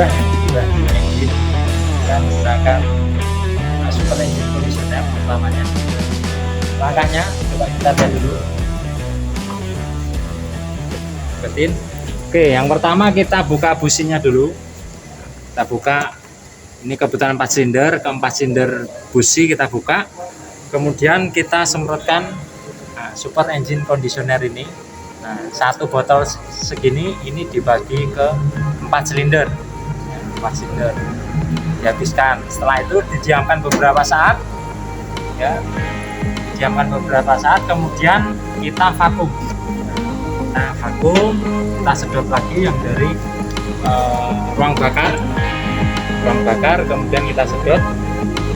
liburan engine dan menggunakan super engine conditioner utamanya. Langkahnya coba kita lihat dulu. Betin. Oke, yang pertama kita buka businya dulu. Kita buka, ini kebetulan 4 silinder, ke-4 silinder busi kita buka. Kemudian kita semprotkan super engine conditioner ini. Nah, satu botol segini ini dibagi ke 4 silinder. 4 silinder dihabiskan. Setelah itu didiamkan beberapa saat, ya, didiamkan beberapa saat. Kemudian kita vakum. Nah, vakum, kita sedot lagi yang dari ruang bakar, kemudian kita sedot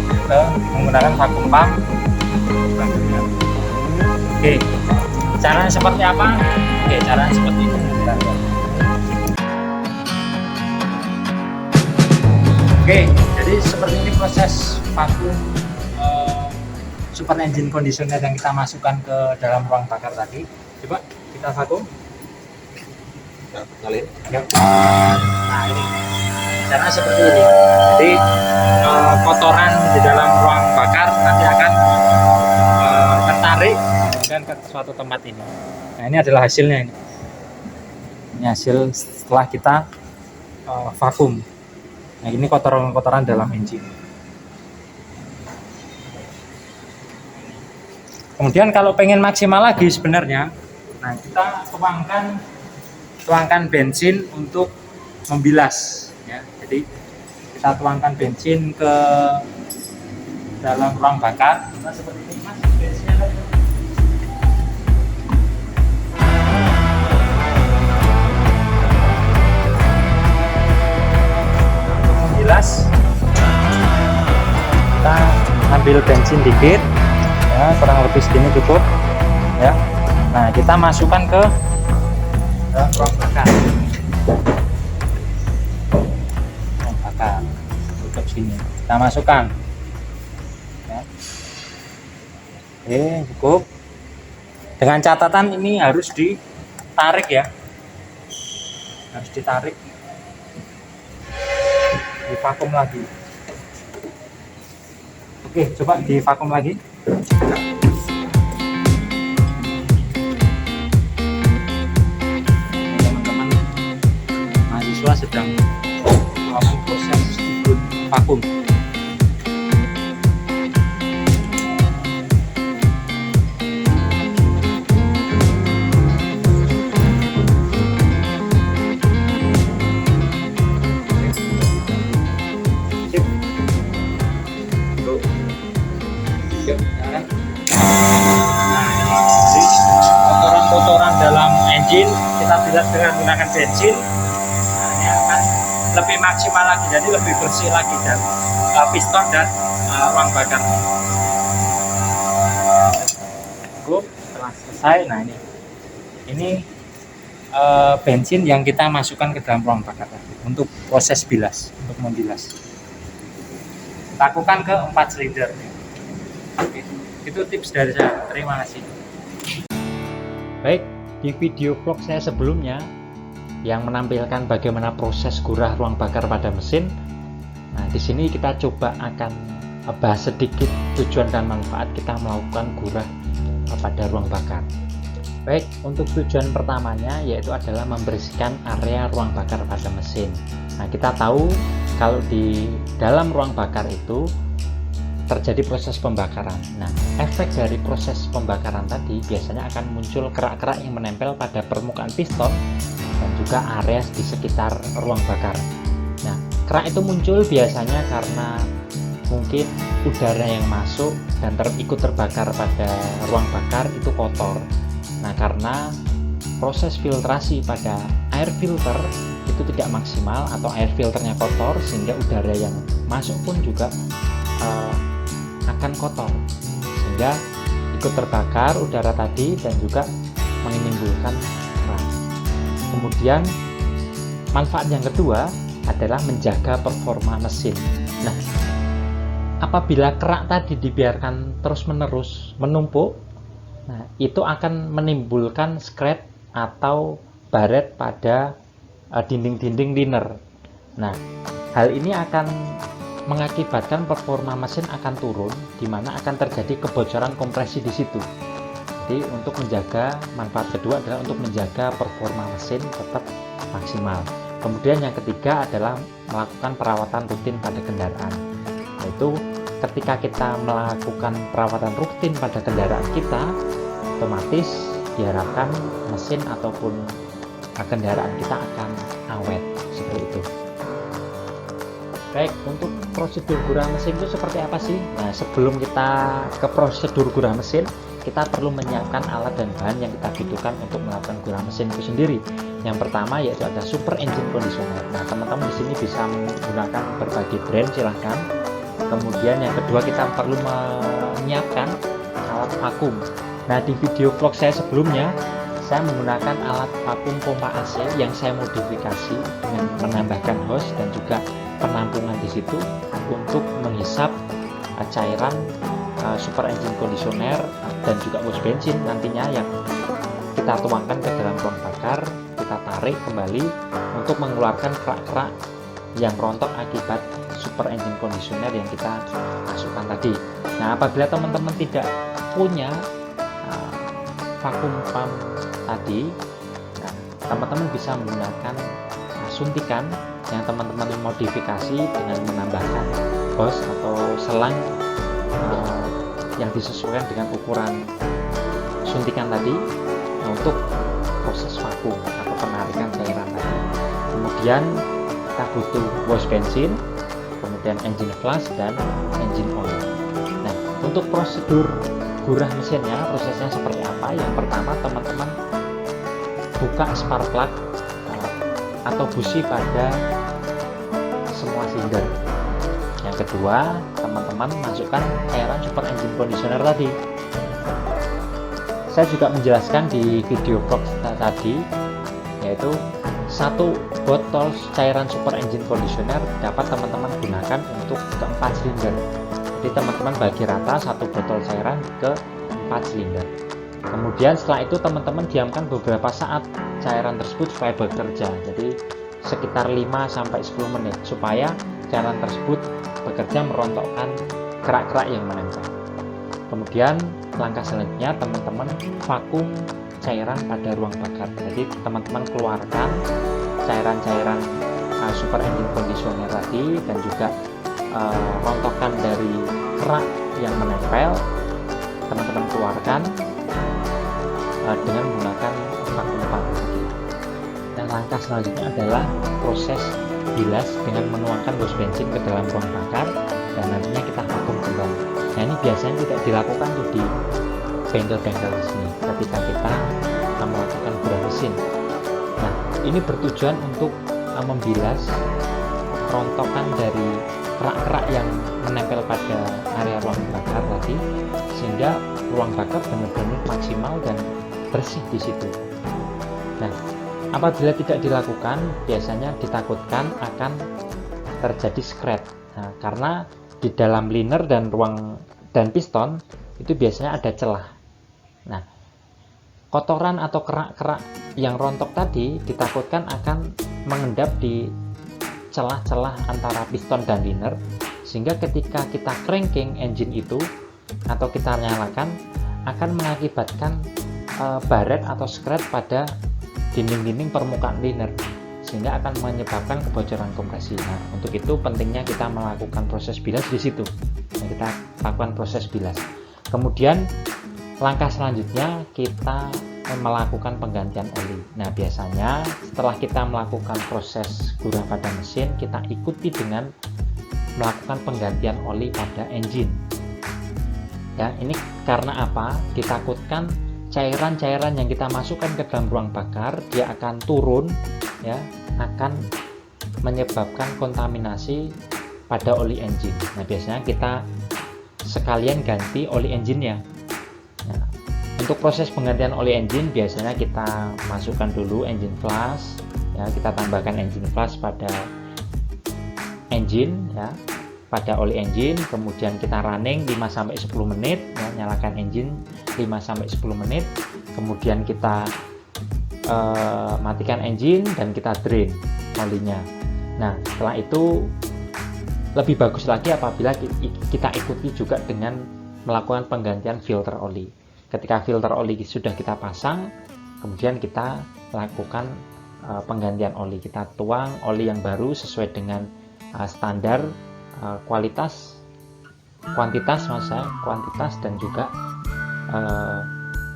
ke menggunakan vakum pump. Oke, caranya seperti apa? Oke, caranya seperti ini. Oke, jadi seperti ini proses vakum super engine conditioner yang kita masukkan ke dalam ruang bakar tadi. Coba kita vakum. Nyalin. Nah, ini caranya seperti ini. Jadi kotoran di dalam ruang bakar nanti akan tertarik dan ke suatu tempat ini. Nah, ini adalah hasilnya ini. Ini hasil setelah kita vakum. Nah, ini kotoran-kotoran dalam engine. Kemudian kalau pengen maksimal lagi sebenarnya, nah kita tuangkan bensin untuk membilas. Ya. Jadi kita tuangkan bensin ke dalam ruang bakar. Nah, seperti ini mas, bensinnya tadi. Untuk membilas, kita ambil bensin dikit, ya, kurang lebih segini cukup. Ya. Nah, kita masukkan ke ruang bakar. Tutup sini. Kita masukkan. Ya. Oke, cukup. Dengan catatan ini harus ditarik ya. Harus ditarik. Divakum lagi. Oke, coba divakum lagi. Sedang melakukan proses vakum. Kotoran dalam engine kita bilas dengan menggunakan bensin. Lebih maksimal lagi, jadi lebih bersih lagi dan piston dan ruang bakar. Cukup, setelah selesai. Nah, ini bensin yang kita masukkan ke dalam ruang bakar untuk proses bilas, untuk membilas. Lakukan ke 4 silinder. Oke, itu tips dari saya. Terima kasih. Baik, di video vlog saya sebelumnya yang menampilkan bagaimana proses gurah ruang bakar pada mesin. Nah, di sini kita coba akan bahas sedikit tujuan dan manfaat kita melakukan gurah pada ruang bakar. Baik, untuk tujuan pertamanya yaitu adalah membersihkan area ruang bakar pada mesin. Nah, kita tahu kalau di dalam ruang bakar itu terjadi proses pembakaran. Nah, efek dari proses pembakaran tadi biasanya akan muncul kerak-kerak yang menempel pada permukaan piston dan juga area di sekitar ruang bakar. Nah, kerak itu muncul biasanya karena mungkin udara yang masuk dan ikut terbakar pada ruang bakar itu kotor. Nah, karena proses filtrasi pada air filter itu tidak maksimal atau air filternya kotor, sehingga udara yang masuk pun juga akan kotor, sehingga ikut terbakar udara tadi dan juga menimbulkan kerak. Kemudian manfaat yang kedua adalah menjaga performa mesin. Nah, apabila kerak tadi dibiarkan terus-menerus menumpuk, nah, itu akan menimbulkan scratch atau baret pada dinding-dinding liner. Nah, hal ini akan mengakibatkan performa mesin akan turun, di mana akan terjadi kebocoran kompresi di situ. Jadi untuk menjaga, manfaat kedua adalah untuk menjaga performa mesin tetap maksimal. Kemudian yang ketiga adalah melakukan perawatan rutin pada kendaraan, yaitu ketika kita melakukan perawatan rutin pada kendaraan kita, otomatis diharapkan mesin ataupun kendaraan kita akan awet seperti itu. Baik, untuk prosedur gurah mesin itu seperti apa sih? Nah, sebelum kita ke prosedur gurah mesin, kita perlu menyiapkan alat dan bahan yang kita butuhkan untuk melakukan gurah mesin itu sendiri. Yang pertama yaitu ada super engine conditioner. Nah, teman-teman di sini bisa menggunakan berbagai brand, silahkan. Kemudian yang kedua, kita perlu menyiapkan alat vakum. Nah, di video vlog saya sebelumnya, saya menggunakan alat vakum pompa AC yang saya modifikasi dengan menambahkan hose dan juga penampungan di situ untuk menghisap cairan super engine conditioner dan juga wash bensin nantinya yang kita tuangkan ke dalam ruang bakar, kita tarik kembali untuk mengeluarkan kerak-kerak yang rontok akibat super engine conditioner yang kita masukkan tadi. Nah, apabila teman-teman tidak punya vakum pump tadi, nah, teman-teman bisa menggunakan suntikan yang teman-teman modifikasi dengan menambahkan hose atau selang yang disesuaikan dengan ukuran suntikan tadi untuk proses vakum atau penarikan cairan tadi. Kemudian kita butuh wash bensin, kemudian engine flush dan engine oil. Nah, untuk prosedur gurah mesinnya, prosesnya seperti apa? Yang pertama, teman-teman buka spark plug atau busi pada semua silinder. Yang kedua, teman-teman masukkan cairan super engine conditioner tadi. Saya juga menjelaskan di video vlog tadi, yaitu 1 botol cairan super engine conditioner dapat teman-teman gunakan untuk ke-4 silinder. Jadi teman-teman bagi rata 1 botol cairan ke 4 silinder. Kemudian setelah itu teman-teman diamkan beberapa saat cairan tersebut supaya bekerja. Jadi sekitar 5-10 menit supaya cairan tersebut bekerja merontokkan kerak-kerak yang menempel. Kemudian langkah selanjutnya teman-teman vakum cairan pada ruang bakar. Jadi teman-teman keluarkan cairan-cairan super engine conditioner tadi dan juga rontokan dari kerak yang menempel, teman-teman keluarkan dengan menggunakan vakum pump. Dan langkah selanjutnya adalah proses bilas dengan menuangkan wash bensin ke dalam ruang bakar dan nantinya kita vakum kembali. Nah, ini biasanya tidak dilakukan di bengkel-bengkel resmi ketika kita melakukan gurah mesin. Nah, ini bertujuan untuk membilas rontokan dari kerak-kerak yang menempel pada area ruang bakar tadi, sehingga ruang bakar benar-benar maksimal dan bersih di situ. Nah, apabila tidak dilakukan, biasanya ditakutkan akan terjadi scratch. Nah, karena di dalam liner dan piston itu biasanya ada celah. Nah, kotoran atau kerak-kerak yang rontok tadi ditakutkan akan mengendap di celah-celah antara piston dan liner, sehingga ketika kita cranking engine itu atau kita nyalakan akan mengakibatkan baret atau scratch pada dinding-dinding permukaan liner, sehingga akan menyebabkan kebocoran kompresi. Nah, untuk itu pentingnya kita melakukan proses bilas di situ. Nah, kita lakukan proses bilas. Kemudian langkah selanjutnya kita melakukan penggantian oli. Nah, biasanya setelah kita melakukan proses gurah pada mesin, kita ikuti dengan melakukan penggantian oli pada engine. Ya, ini karena apa? Ditakutkan cairan-cairan yang kita masukkan ke dalam ruang bakar dia akan turun, ya, akan menyebabkan kontaminasi pada oli engine. Nah, biasanya kita sekalian ganti oli engine-nya. Nah, untuk proses penggantian oli engine biasanya kita masukkan dulu engine flush, ya, kita tambahkan engine flush pada engine, ya, pada oli engine, kemudian kita running 5-10 menit, ya, nyalakan engine 5-10 menit, kemudian kita matikan engine dan kita drain olinya. Nah, setelah itu lebih bagus lagi apabila kita ikuti juga dengan melakukan penggantian filter oli. Ketika filter oli sudah kita pasang, kemudian kita lakukan penggantian oli. Kita tuang oli yang baru sesuai dengan standar kuantitas dan juga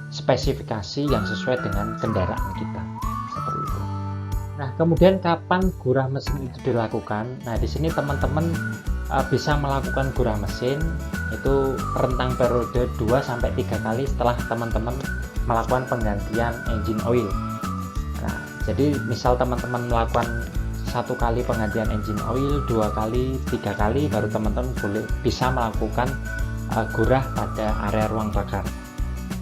spesifikasi yang sesuai dengan kendaraan kita, seperti itu. Nah, kemudian kapan gurah mesin itu dilakukan? Nah, di sini teman-teman bisa melakukan gurah mesin itu rentang periode 2-3 kali setelah teman-teman melakukan penggantian engine oil. Nah, jadi misal teman-teman melakukan 1 kali penggantian engine oil, 2 kali, 3 kali, baru teman-teman bisa melakukan gurah pada area ruang bakar.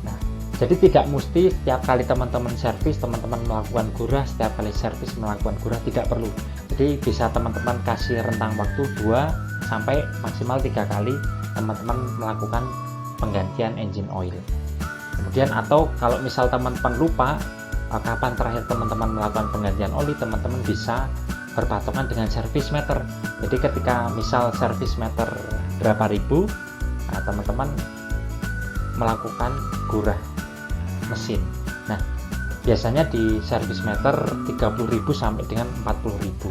Nah, jadi tidak mesti setiap kali teman-teman servis, teman-teman melakukan gurah, setiap kali servis melakukan gurah, tidak perlu. Jadi bisa teman-teman kasih rentang waktu 2 sampai maksimal 3 kali teman-teman melakukan penggantian engine oil. Kemudian atau kalau misal teman-teman lupa kapan terakhir teman-teman melakukan penggantian oli, teman-teman bisa berpatokan dengan service meter. Jadi ketika misal service meter berapa ribu, nah, teman-teman melakukan gurah mesin. Nah, biasanya di service meter 30.000 sampai dengan 40.000.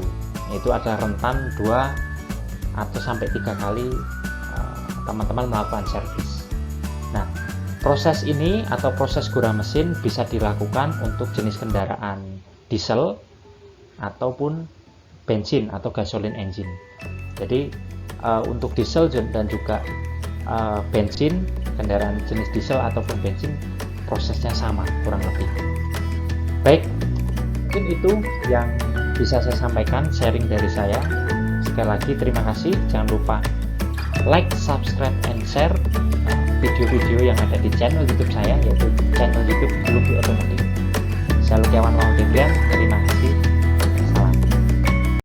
Itu ada rentan 2 atau sampai 3 kali teman-teman melakukan servis. Nah, proses ini atau proses gurah mesin bisa dilakukan untuk jenis kendaraan diesel ataupun bensin atau gasoline engine. Jadi untuk diesel dan juga bensin, kendaraan jenis diesel ataupun bensin, prosesnya sama kurang lebih. Baik, mungkin itu yang bisa saya sampaikan, sharing dari saya. Sekali lagi terima kasih, jangan lupa like, subscribe, and share video-video yang ada di channel YouTube saya, yaitu channel YouTube Luffy Otomotif. Saya Lukiawan Lawan Debrian.